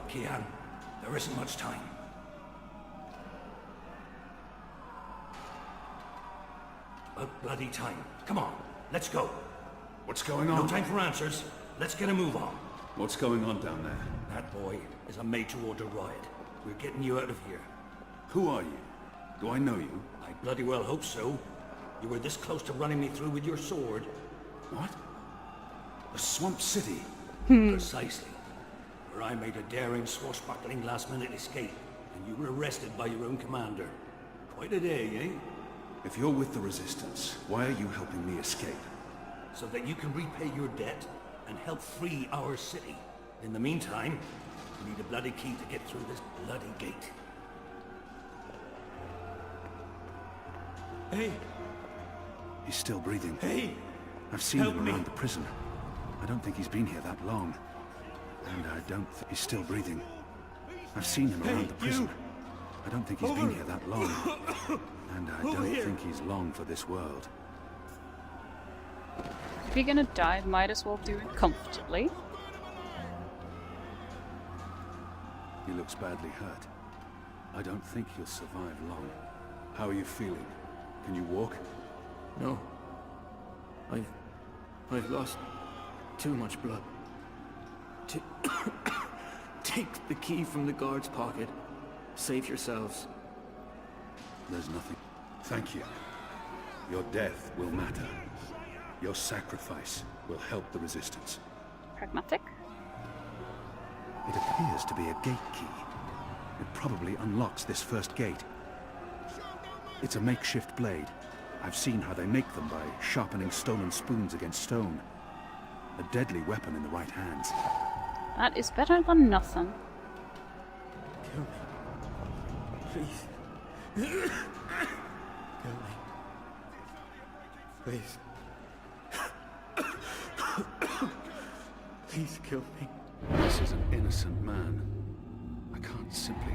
Kian, there isn't much time. About bloody time. Come on, let's go. What's going on? No time for answers. Let's get a move on. What's going on down there? That boy is a made-to-order riot. We're getting you out of here. Who are you? Do I know you? I bloody well hope so. You were this close to running me through with your sword. What? A swamp city? Precisely. Where I made a daring, swashbuckling last-minute escape, and you were arrested by your own commander. Quite a day, eh? If you're with the Resistance, why are you helping me escape? So that you can repay your debt and help free our city. In the meantime, we need a bloody key to get through this bloody gate. Hey! He's still breathing. Hey! I've seen Help him me. around the prison. I don't think he's been here that long. And I don't think he's still breathing. I've seen him around the prison. I don't think he's been here that long. And I don't think he's long for this world. If you're gonna die, might as well do it comfortably. He looks badly hurt. I don't think he'll survive long. How are you feeling? Can you walk? No. I've lost too much blood. Take the key from the guard's pocket. Save yourselves. There's nothing. Thank you. Your death will matter. Your sacrifice will help the Resistance. Pragmatic. It appears to be a gate key. It probably unlocks this first gate. It's a makeshift blade. I've seen how they make them by sharpening stolen spoons against stone. A deadly weapon in the right hands. That is better than nothing. Kill me. Please. Kill me. Please. Please kill me. This is an innocent man. I can't simply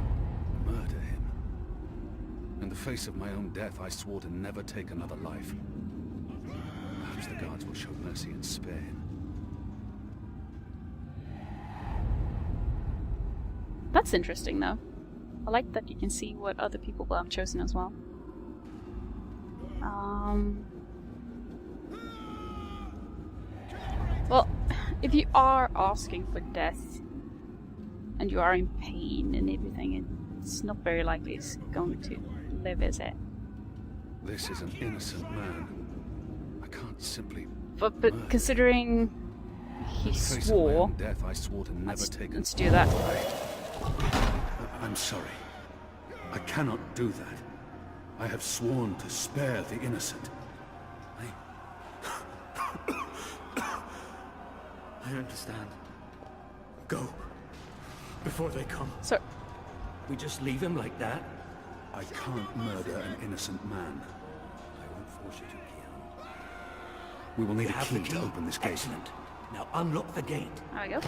murder him. In the face of my own death, I swore to never take another life. Perhaps the guards will show mercy and spare him. That's interesting, though. I like that you can see what other people will have chosen as well. Well, if you are asking for death, and you are in pain and everything, it's not very likely it's going to live, is it? This is an innocent man. I can't simply... But considering he In the face of my swore, own death, I swore to never take let's do that. I'm sorry. I cannot do that. I have sworn to spare the innocent. I understand. Go. Before they come. So, We just leave him like that? I can't murder an innocent man. I won't force you to, Kian. We will need You a have key the to open this gate. Excellent. Now unlock the gate. there we go.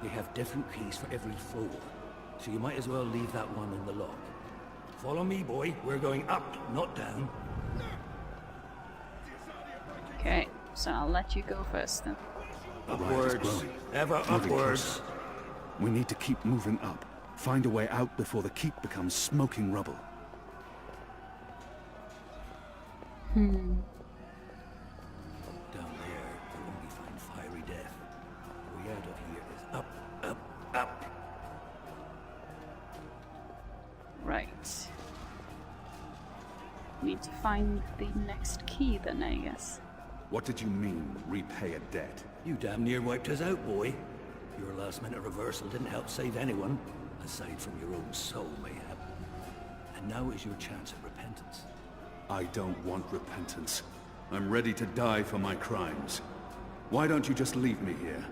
They have different keys for every floor, so you might as well leave that one in the lock. Follow me, boy. We're going up, not down. Okay, so I'll let you go first then. Upwards. growing. Ever Moving upwards. closer. We need to keep moving up. Find a way out before the keep becomes smoking rubble. Down there, you'll only find fiery death. The way out of here is up, up, up. Right. Need to find the next key then, I guess. What did you mean, repay a debt? You damn near wiped us out, boy. Your last-minute reversal didn't help save anyone, aside from your own soul, mayhap. And now is your chance at repentance. I don't want repentance. I'm ready to die for my crimes. Why don't you just leave me here?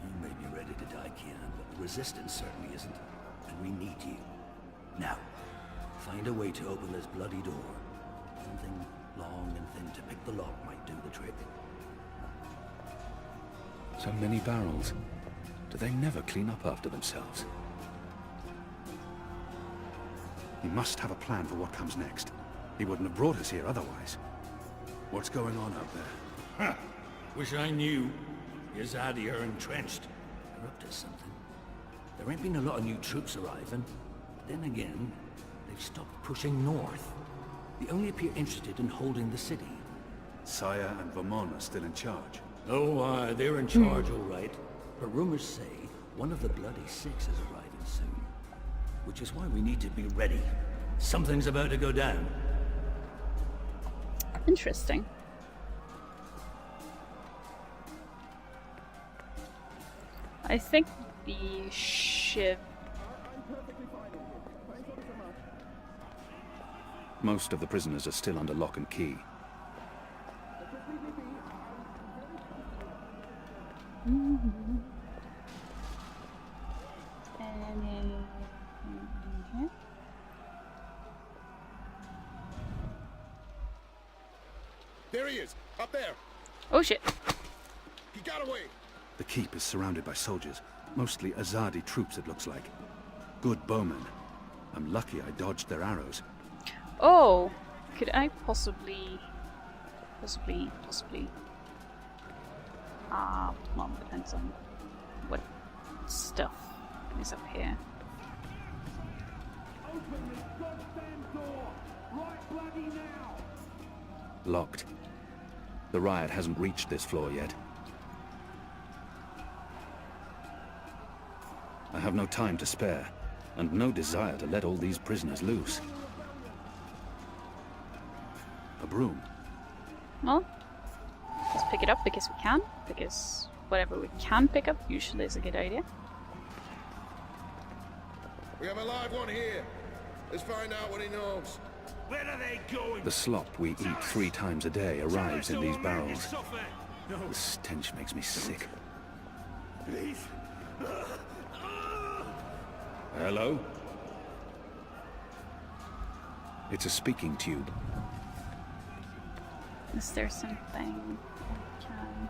You may be ready to die, Kian, but the Resistance certainly isn't. And we need you. Now, find a way to open this bloody door. Something long and thin to pick the lock might do the trick. So many barrels. Do they never clean up after themselves? He must have a plan for what comes next. He wouldn't have brought us here otherwise. What's going on out there? Wish I knew. Yazadi are entrenched. They're up to something. There ain't been a lot of new troops arriving. Then again, they've stopped pushing north. They only appear interested in holding the city. Saya and Vermont are still in charge. Oh, they're in charge, all right. But rumors say one of the Bloody Six is arriving soon. Which is why we need to be ready. Something's about to go down. Interesting. I think the ship... Most of the prisoners are still under lock and key. There he is, up there. Oh shit. He got away. The keep is surrounded by soldiers, mostly Azadi troops it looks like. Good bowmen. I'm lucky I dodged their arrows. Oh, could I possibly... well, depends on what stuff is up here. Locked. The riot hasn't reached this floor yet. I have no time to spare, and no desire to let all these prisoners loose. A broom. Well, let's pick it up because we can, because whatever we can pick up usually is a good idea. We have a live one here. Let's find out what he knows. Where are they going? The slop we eat 3 times a day arrives in these barrels. The stench makes me sick. Please. Hello? It's a speaking tube. Is there something I can...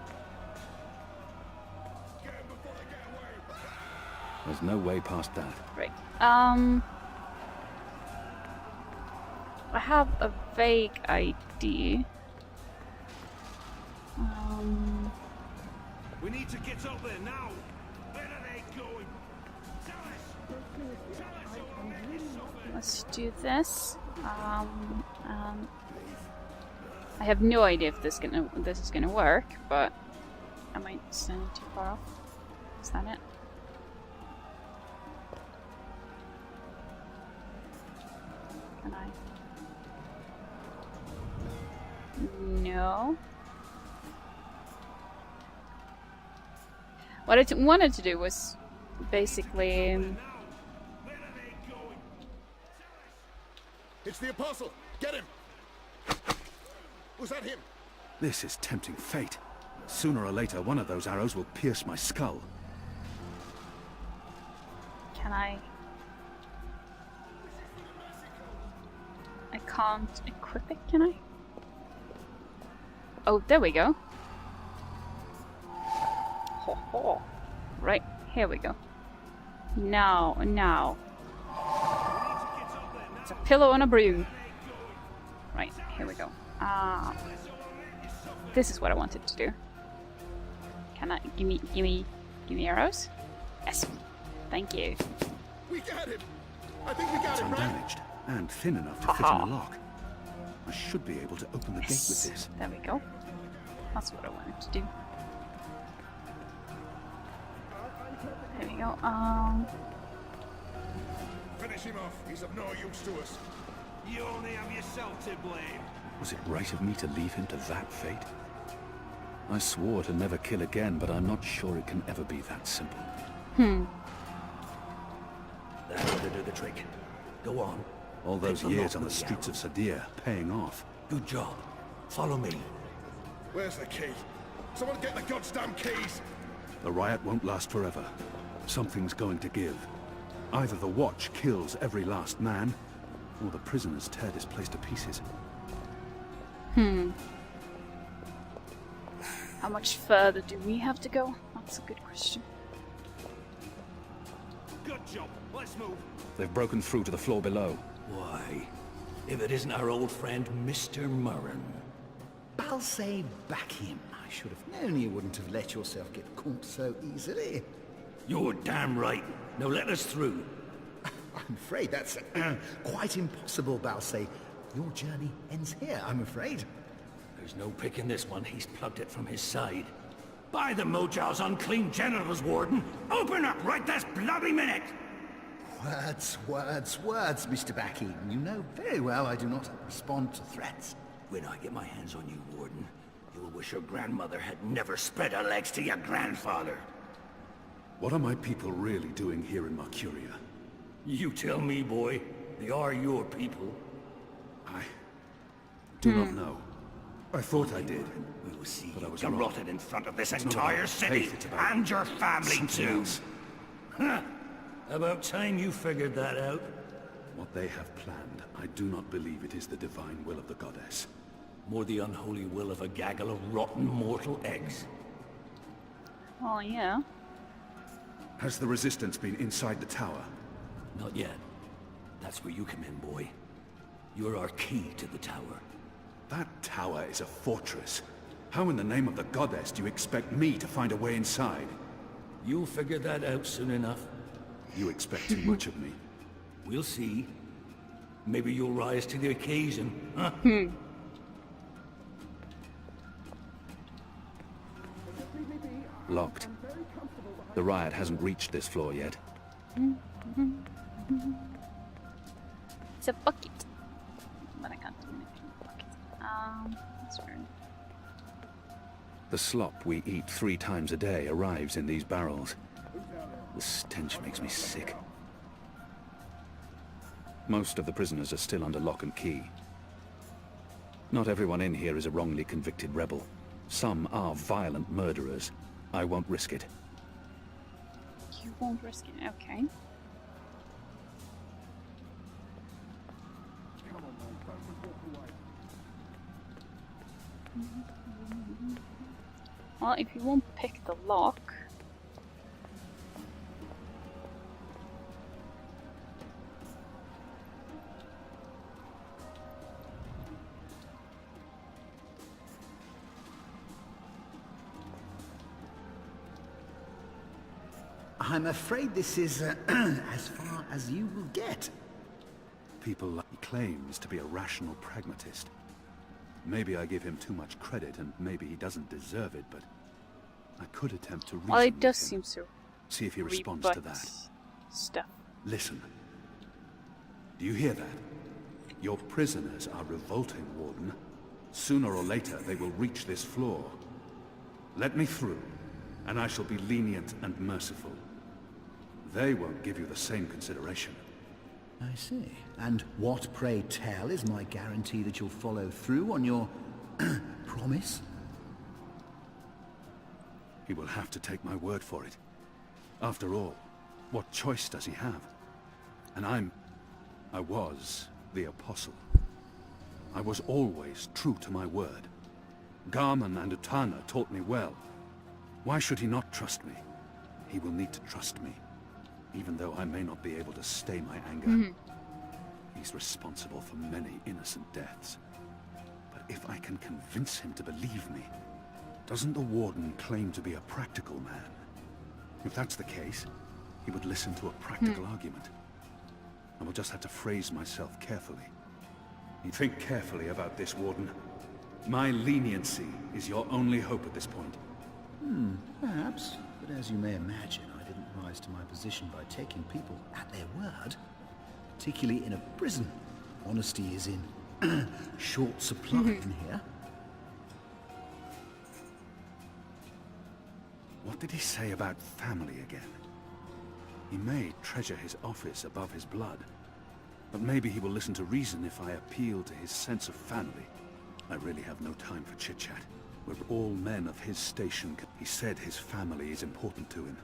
There's no way past that. Right. I have a vague idea. We need to get up there now. Where are they going? Tell us or we'll make you suffer. Let's do this. I have no idea if this is gonna work, but I might stand too far off. Is that it? Can I? No. What I wanted to do was basically. Where are they going? It's the Apostle. Get him. Was that him? This is tempting fate. Sooner or later, one of those arrows will pierce my skull. Can I? I can't equip it, can I? Oh, there we go. Ho ho. Right, here we go. Now. It's a pillow and a broom. Right, here we go. This is what I wanted to do. Can I? Give me arrows? Yes. Thank you. We got him. I think we got It's him, right? undamaged and thin enough to fit in a lock. I should be able to open the gate with this. There we go. That's what I wanted to do. There we go. Finish him off. He's of no use to us. You only have yourself to blame. Was it right of me to leave him to that fate? I swore to never kill again, but I'm not sure it can ever be that simple. That ought to do the trick. Go on. All those Pick them years up on the with streets of arrows. Sadir paying off. Good job. Follow me. Where's the key? Someone get the goddamn keys. The riot won't last forever. Something's going to give. Either the Watch kills every last man, or the prisoners tear this place to pieces. How much further do we have to go? That's a good question. Good job. Let's move. They've broken through to the floor below. Why, if it isn't our old friend, Mr. Murren. I'll say back him. I should have known you wouldn't have let yourself get caught so easily. You're damn right. Now let us through. I'm afraid that's quite impossible, Balsay. Your journey ends here, I'm afraid. There's no picking this one. He's plugged it from his side. By the Mojal's unclean genitals, Warden! Open up right this bloody minute! Words, Mr. Backey. You know very well I do not respond to threats. When I get my hands on you, Warden, you'll wish your grandmother had never spread her legs to your grandfather. What are my people really doing here in Mercuria? You tell me, boy. They are your people. I do not know. I thought I did. We will see But I you was wrong. garroted in front of this It's not entire about city, faith, it's about and your family something too. else. About time you figured that out. What they have planned, I do not believe it is the divine will of the goddess. More the unholy will of a gaggle of rotten mortal eggs. Well, yeah. Has the resistance been inside the tower? Not yet. That's where you come in, boy. You're our key to the tower. That tower is a fortress. How in the name of the goddess do you expect me to find a way inside? You'll figure that out soon enough. You expect too much of me. We'll see. Maybe you'll rise to the occasion, huh? Locked. The riot hasn't reached this floor yet. It's a bucket. But I can't do anything with the bucket. That's weird. The slop we eat 3 times a day arrives in these barrels. The stench makes me sick. Most of the prisoners are still under lock and key. Not everyone in here is a wrongly convicted rebel. Some are violent murderers. I won't risk it. You won't risk it, okay. Well, if you won't pick the lock... I'm afraid this is as far as you will get. People like he claims to be a rational pragmatist. Maybe I give him too much credit, and maybe he doesn't deserve it, but I could attempt to reason Well, it with does him. seem to See if he responds to rebut that. stuff. Listen. Do you hear that? Your prisoners are revolting, Warden. Sooner or later, they will reach this floor. Let me through, and I shall be lenient and merciful. They won't give you the same consideration. I see. And what, pray tell, is my guarantee that you'll follow through on your promise? He will have to take my word for it. After all, what choice does he have? And I was the apostle. I was always true to my word. Garman and Utana taught me well. Why should he not trust me? He will need to trust me, even though I may not be able to stay my anger. He's responsible for many innocent deaths. But if I can convince him to believe me, doesn't the Warden claim to be a practical man? If that's the case, he would listen to a practical argument. I will just have to phrase myself carefully. You think carefully about this, Warden. My leniency is your only hope at this point. Perhaps. But as you may imagine, I didn't rise to my position by taking people at their word. Particularly in a prison. Honesty is in short supply in here. What did he say about family again? He may treasure his office above his blood, but maybe he will listen to reason if I appeal to his sense of family. I really have no time for chit-chat. We're all men of his station. He said his family is important to him.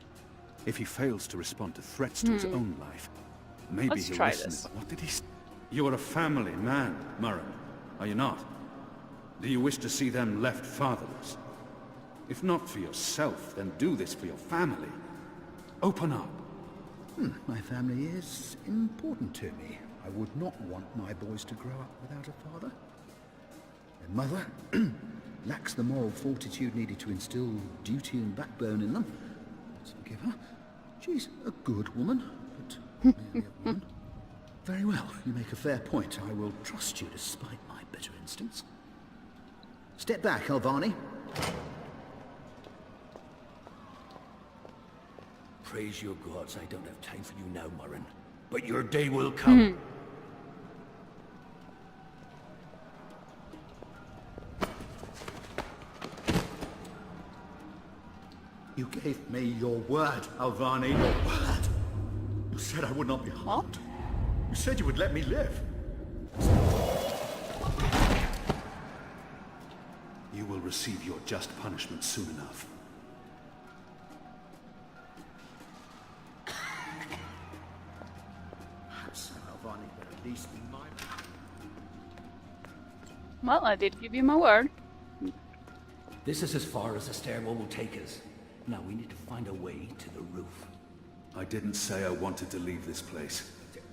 If he fails to respond to threats to his own life, maybe Let's he'll try listen. this. What did he say? You are a family man, Murren, are you not? Do you wish to see them left fatherless? If not for yourself, then do this for your family. Open up. My family is important to me. I would not want my boys to grow up without a father. Their mother lacks the moral fortitude needed to instill duty and backbone in them. Let's forgive her. She's a good woman, but merely a woman. Very well, you make a fair point. I will trust you despite my better instincts. Step back, Alvani. Praise your gods, I don't have time for you now, Murren. But your day will come. You gave me your word, Alvani. Your word. You said I would not be harmed. You said you would let me live. You will receive your just punishment soon enough. Perhaps Alvani would at least be mine. Well, I did give you my word. This is as far as the stairwell will take us. Now we need to find a way to the roof. I didn't say I wanted to leave this place.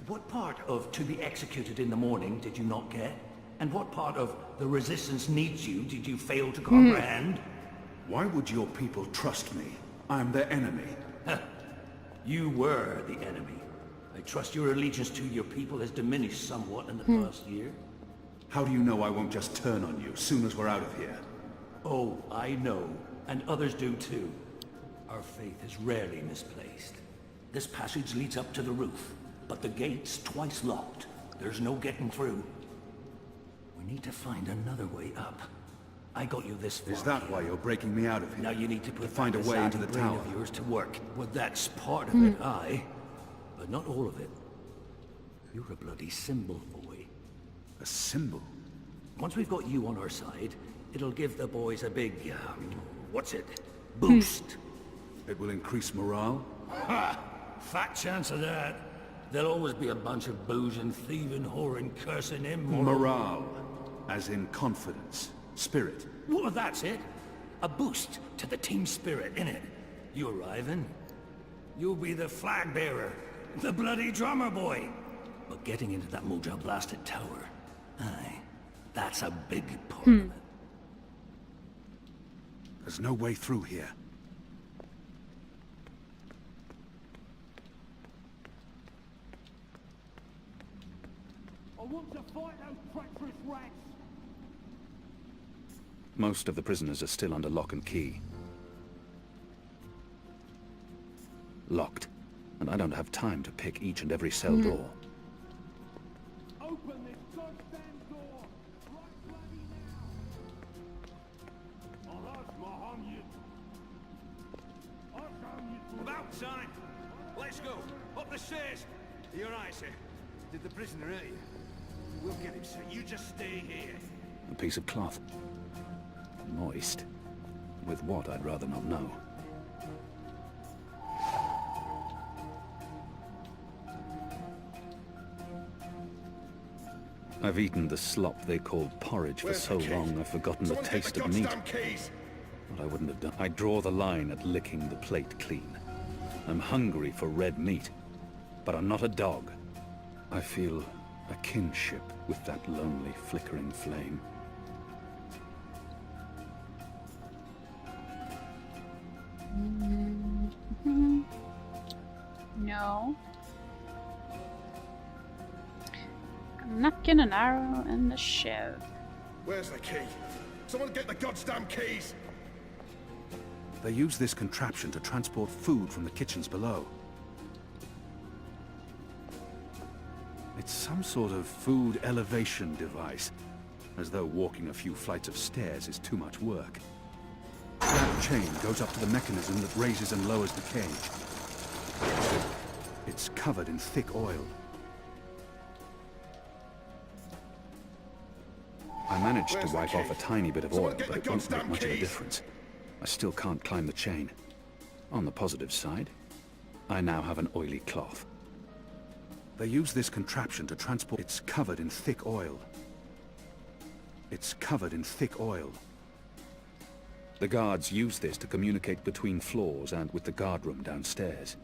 What part of to be executed in the morning did you not get? And what part of the resistance needs you did you fail to comprehend? Why would your people trust me? I'm their enemy. You were the enemy. I trust your allegiance to your people has diminished somewhat in the past year. How do you know I won't just turn on you soon as we're out of here? Oh, I know. And others do too. Our faith is rarely misplaced. This passage leads up to the roof, but the gate's twice locked. There's no getting through. We need to find another way up. I got you this far. Is that why you're breaking me out of here? Now you need to put find a that way into the savvy brain tower. of yours to work. Well, that's part of it, aye. But not all of it. You're a bloody symbol, boy. A symbol? Once we've got you on our side, it'll give the boys a big, what's it? Boost. It will increase morale? Ha! Fat chance of that. There'll always be a bunch of boozing, thieving, whoring, cursing, immoral... Morale. As in confidence. Spirit. Well, that's it. A boost to the team spirit, innit? You arriving? You'll be the flag bearer. The bloody drummer boy. But getting into that Moja blasted tower, aye, that's a big part of it. There's no way through here. I want to fight those treacherous rats. Most of the prisoners are still under lock and key. Locked. And I don't have time to pick each and every cell door. Open this goddamn door right bloody now. About time. Let's go. Up the stairs. You're right, sir. Did the prisoner hurt you? We'll get him, sir. You just stay here. A piece of cloth. Moist. With what, I'd rather not know. I've eaten the slop they called porridge for so long I've forgotten the taste of meat. What I wouldn't have done. I draw the line at licking the plate clean. I'm hungry for red meat, but I'm not a dog. I feel a kinship with that lonely, flickering flame. No. A knack and an arrow and a shiv. Where's the key? Someone get the goddamn keys! They use this contraption to transport food from the kitchens below. It's some sort of food elevation device, as though walking a few flights of stairs is too much work. That chain goes up to the mechanism that raises and lowers the cage. It's covered in thick oil. I managed to wipe off a tiny bit of oil, but it won't make much of a difference. I still can't climb the chain. On the positive side, I now have an oily cloth. They use this contraption to transport... It's covered in thick oil. It's covered in thick oil. The guards use this to communicate between floors and with the guardroom downstairs.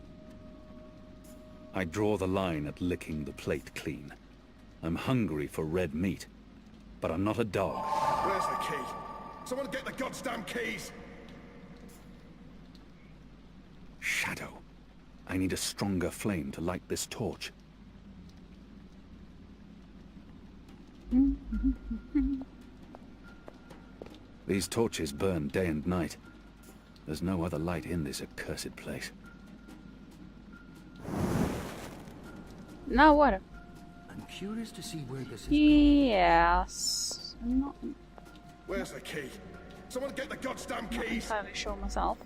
I draw the line at licking the plate clean. I'm hungry for red meat, but I'm not a dog. Where's the key? Someone get the goddamn keys! Shadow. I need a stronger flame to light this torch. These torches burn day and night. There's no other light in this accursed place. Now what? I'm curious to see where this is. Yes. I'm not Where's the key? Someone get the goddamn keys! entirely sure myself.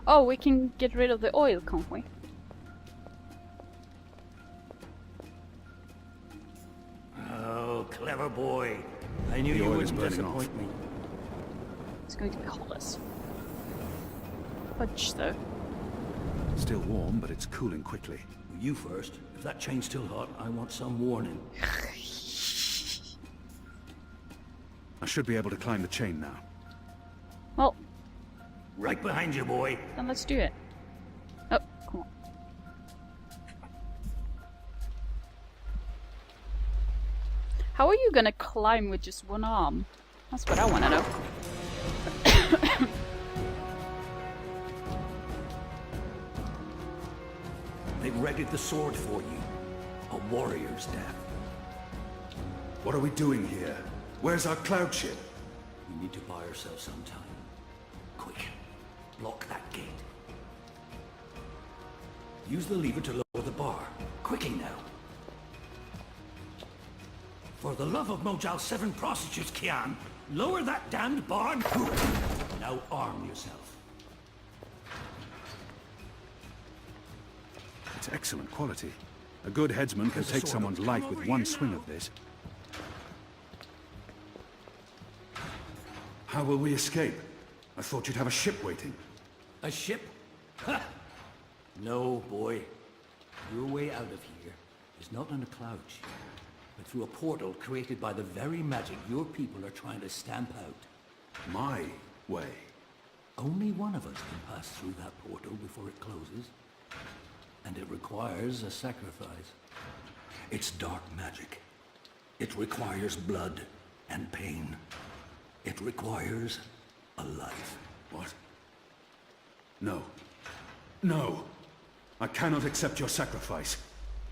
Oh, we can get rid of the oil, can't we? Oh, clever boy. I knew The you oil is wouldn't burning off. disappoint me. It's going to be hot as fudge, though. Still warm, but it's cooling quickly. You first. If that chain's still hot, I want some warning. I should be able to climb the chain now. Well, Right behind you, boy. then let's do it. Oh, come on. How are you gonna climb with just one arm? That's what I wanna know. They've readied the sword for you. A warrior's death. What are we doing here? Where's our cloud ship? We need to buy ourselves some time. Quick. Block that gate. Use the lever to lower the bar. Quickly now. For the love of Mojal 7 prostitutes, Kian, lower that damned bar. Good. Now arm yourself. It's excellent quality. A good headsman can take someone's life with one swing of this. How will we escape? I thought you'd have a ship waiting. A ship? Ha! No, boy. Your way out of here is not on a cloud ship, but through a portal created by the very magic your people are trying to stamp out. My way. Only one of us can pass through that portal before it closes. And it requires a sacrifice. It's dark magic. It requires blood and pain. It requires a life. What? No. No! I cannot accept your sacrifice.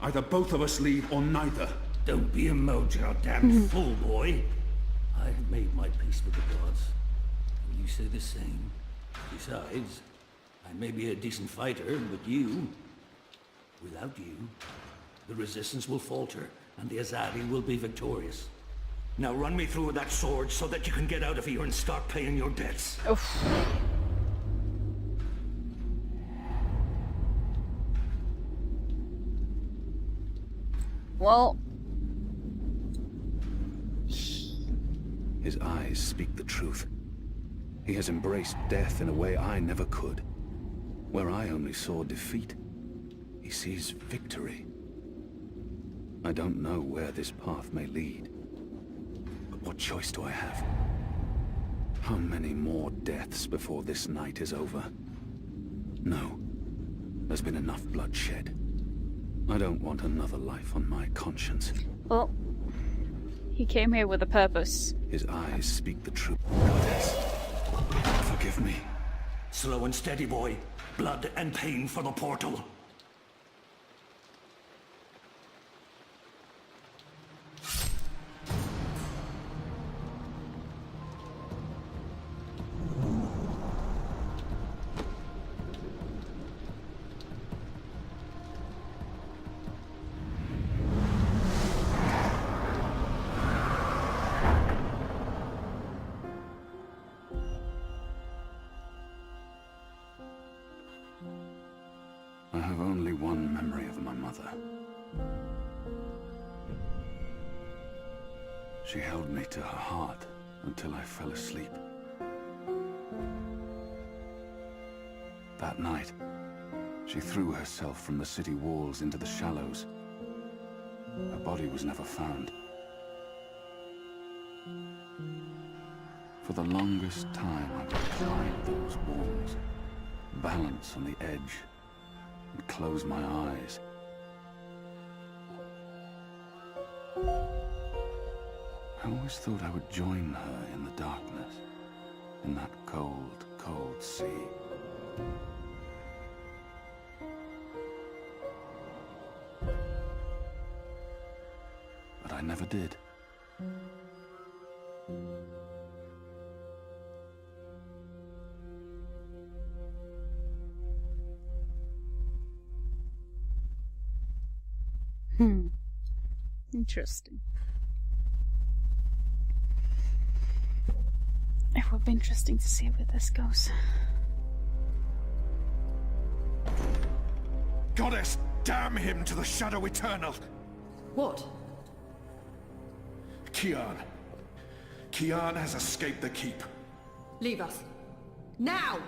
Either both of us leave or neither. Don't be a mojo, damn fool, boy. I have made my peace with the gods. And you say the same. Besides, I may be a decent fighter, but you... Without you, the resistance will falter, and the Azadi will be victorious. Now run me through with that sword so that you can get out of here and start paying your debts. Oof. Well, His eyes speak the truth. He has embraced death in a way I never could. Where I only saw defeat, he sees victory. I don't know where this path may lead. But what choice do I have? How many more deaths before this night is over? No. There's been enough bloodshed. I don't want another life on my conscience. well, he came here with a purpose. His eyes speak the truth. Goddess, forgive me. Slow and steady, boy. Blood and pain for the portal. I have only one memory of my mother. She held me to her heart until I fell asleep. That night, she threw herself from the city walls into the shallows. Her body was never found. For the longest time, I would climb those walls, balance on the edge, and close my eyes. I always thought I would join her in the darkness, in that cold, cold sea. I never did. Interesting. It would be interesting to see where this goes. Goddess, damn him to the Shadow Eternal! What? Kian. Kian has escaped the keep. Leave us. Now!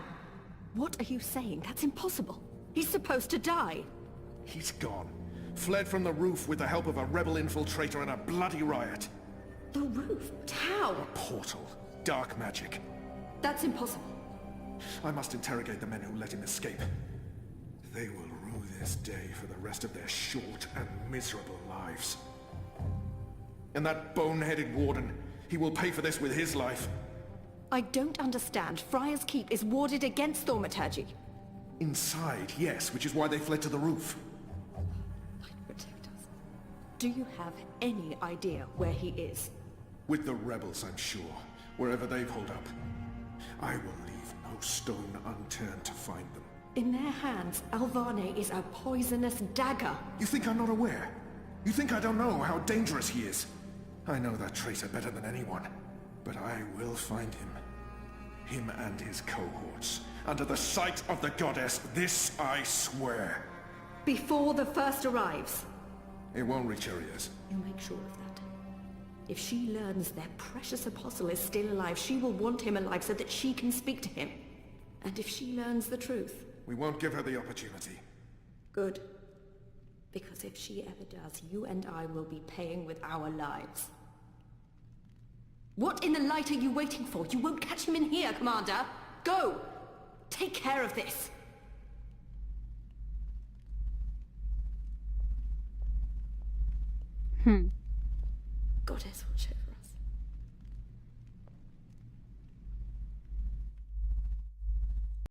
What are you saying? That's impossible. He's supposed to die. He's gone. Fled from the roof with the help of a rebel infiltrator and a bloody riot. The roof? But how? A portal. Dark magic. That's impossible. I must interrogate the men who let him escape. They will rue this day for the rest of their short and miserable lives. And that bone-headed warden, he will pay for this with his life. I don't understand. Friar's Keep is warded against thaumaturgy. Inside, yes, which is why they fled to the roof. Light protect us. Do you have any idea where he is? With the rebels, I'm sure. Wherever they've holed up. I will leave no stone unturned to find them. In their hands, Alvane is a poisonous dagger. You think I'm not aware? You think I don't know how dangerous he is? I know that traitor better than anyone. But I will find him. Him and his cohorts. Under the sight of the goddess, this I swear. Before the first arrives. It won't reach her ears. You make sure of that. If she learns their precious apostle is still alive, she will want him alive so that she can speak to him. And if she learns the truth... We won't give her the opportunity. Good. Because if she ever does, you and I will be paying with our lives. What in the light are you waiting for? You won't catch him in here, Commander! Go! Take care of this! Goddess, watch over